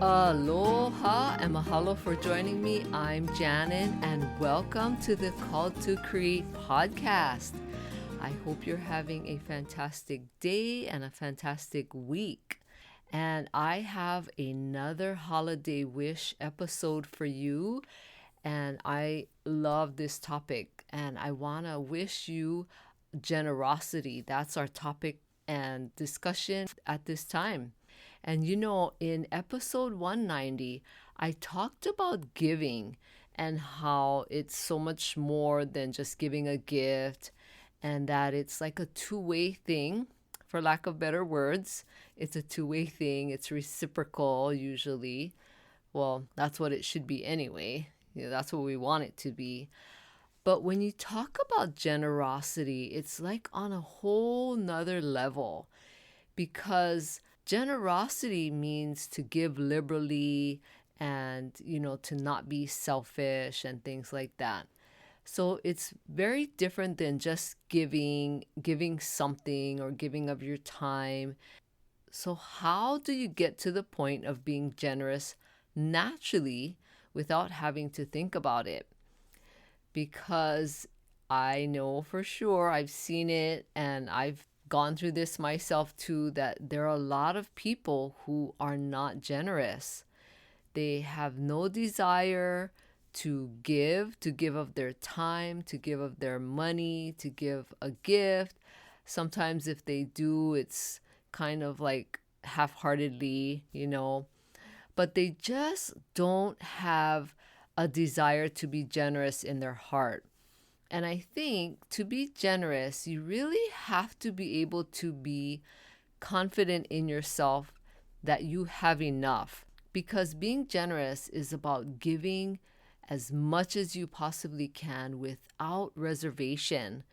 Aloha and mahalo for joining me. I'm Janet and welcome to the Call to Create podcast. I hope you're having a fantastic day and a fantastic week. And I have another holiday wish episode for you. And I love this topic and I want to wish you generosity. That's our topic and discussion at this time. And in episode 190, I talked about giving and how it's so much more than just giving a gift and that it's like a two-way thing, for lack of better words. It's a two-way thing, it's reciprocal usually. Well, that's what it should be anyway. That's what we want it to be. But when you talk about generosity, it's like on a whole nother level because generosity means to give liberally and, to not be selfish and things like that. So it's very different than just giving something or giving of your time. So how do you get to the point of being generous naturally without having to think about it? Because I know for sure, I've seen it and I've gone through this myself too, that there are a lot of people who are not generous. They have no desire to give of their time, to give of their money, to give a gift. Sometimes if they do, it's kind of like half-heartedly. But they just don't have a desire to be generous in their heart. And I think to be generous, you really have to be able to be confident in yourself that you have enough. Because being generous is about giving as much as you possibly can without reservation.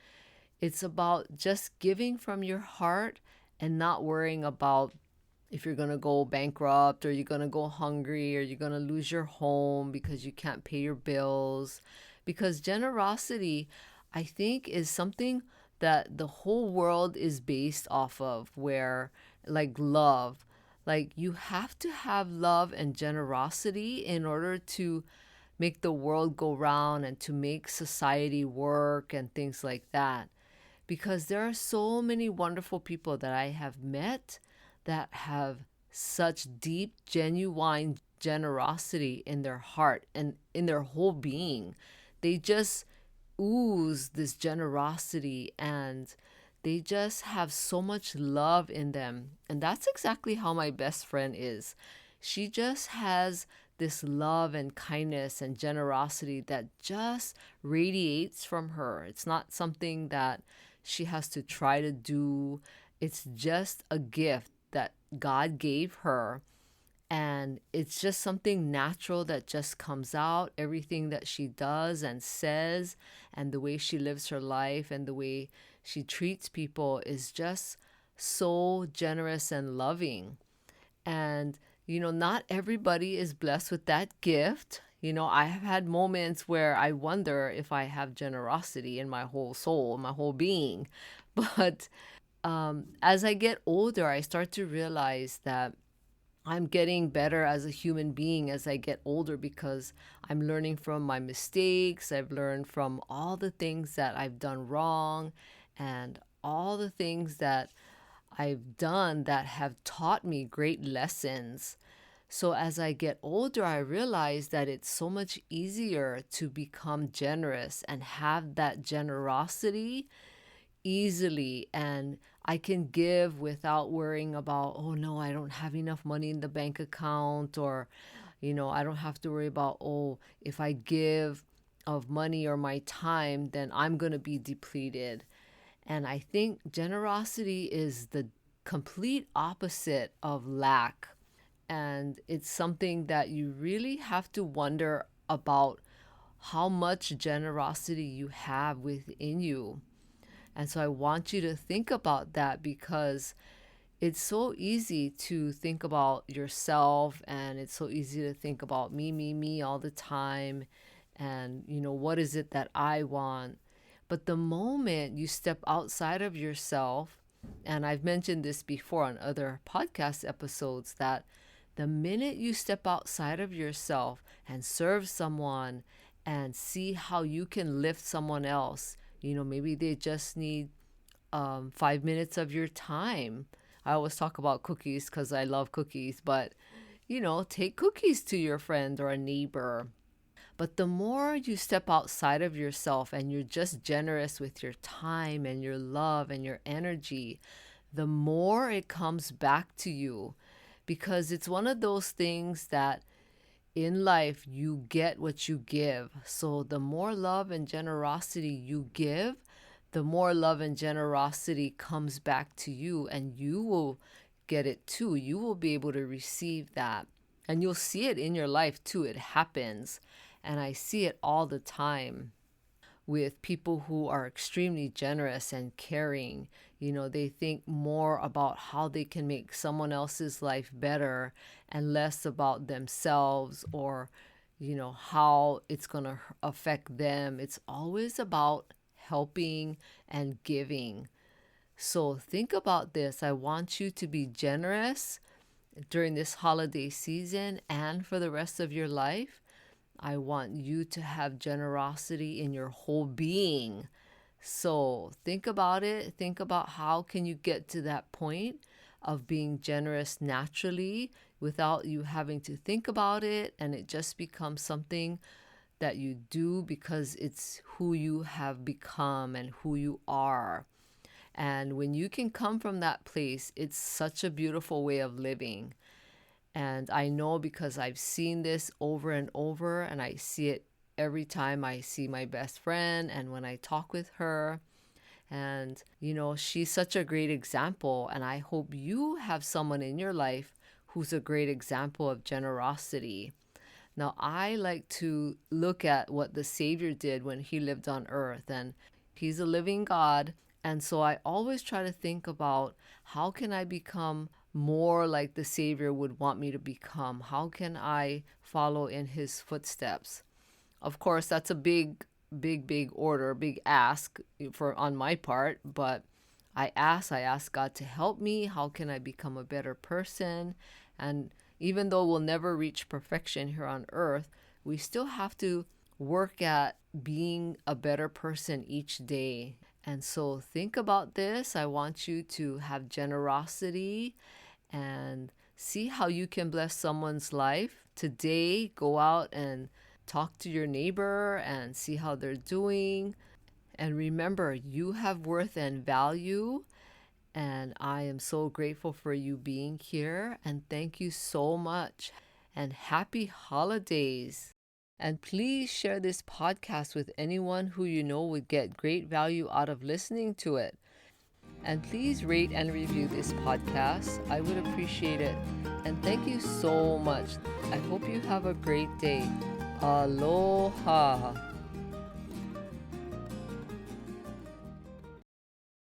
It's about just giving from your heart and not worrying about if you're going to go bankrupt or you're going to go hungry or you're going to lose your home because you can't pay your bills. Because generosity, I think, is something that the whole world is based off of, where like love, like you have to have love and generosity in order to make the world go round and to make society work and things like that. Because there are so many wonderful people that I have met that have such deep, genuine generosity in their heart and in their whole being. They just ooze this generosity and they just have so much love in them. And that's exactly how my best friend is. She just has this love and kindness and generosity that just radiates from her. It's not something that she has to try to do. It's just a gift that God gave her. And it's just something natural that just comes out. Everything that she does and says, and the way she lives her life, and the way she treats people is just so generous and loving. And, not everybody is blessed with that gift. I have had moments where I wonder if I have generosity in my whole soul, my whole being. But as I get older, I start to realize that I'm getting better as a human being as I get older because I'm learning from my mistakes. I've learned from all the things that I've done wrong and all the things that I've done that have taught me great lessons. So as I get older, I realize that it's so much easier to become generous and have that generosity easily, and I can give without worrying about, oh no, I don't have enough money in the bank account, or I don't have to worry about, oh, if I give of money or my time, then I'm going to be depleted. And I think generosity is the complete opposite of lack. And it's something that you really have to wonder about how much generosity you have within you. And so I want you to think about that because it's so easy to think about yourself and it's so easy to think about me all the time. And, what is it that I want? But the moment you step outside of yourself, and I've mentioned this before on other podcast episodes, that The minute you step outside of yourself and serve someone and see how you can lift someone else, maybe they just need 5 minutes of your time. I always talk about cookies because I love cookies, but take cookies to your friend or a neighbor. But the more you step outside of yourself and you're just generous with your time and your love and your energy, the more it comes back to you. Because it's one of those things that in life you get what you give. So the more love and generosity you give, the more love and generosity comes back to you, and you will get it too. You will be able to receive that. And you'll see it in your life too. It happens. And I see it all the time with people who are extremely generous and caring. They think more about how they can make someone else's life better and less about themselves or, how it's going to affect them. It's always about helping and giving. So think about this. I want you to be generous during this holiday season and for the rest of your life. I want you to have generosity in your whole being. So think about it. Think about how can you get to that point of being generous naturally without you having to think about it, and it just becomes something that you do because it's who you have become and who you are. And when you can come from that place, it's such a beautiful way of living. And I know because I've seen this over and over, and I see it every time I see my best friend and when I talk with her. And, she's such a great example. And I hope you have someone in your life who's a great example of generosity. Now, I like to look at what the Savior did when he lived on earth, and he's a living God. And so I always try to think about how can I become more like the Savior would want me to become? How can I follow in his footsteps? Of course, that's a big order, big ask for on my part, but I ask God to help me. How can I become a better person? And even though we'll never reach perfection here on earth, we still have to work at being a better person each day. And so think about this. I want you to have generosity and see how you can bless someone's life. Today, go out and talk to your neighbor and see how they're doing. And remember, you have worth and value. And I am so grateful for you being here. And thank you so much. And happy holidays. And please share this podcast with anyone who you know would get great value out of listening to it. And please rate and review this podcast. I would appreciate it. And thank you so much. I hope you have a great day. Aloha.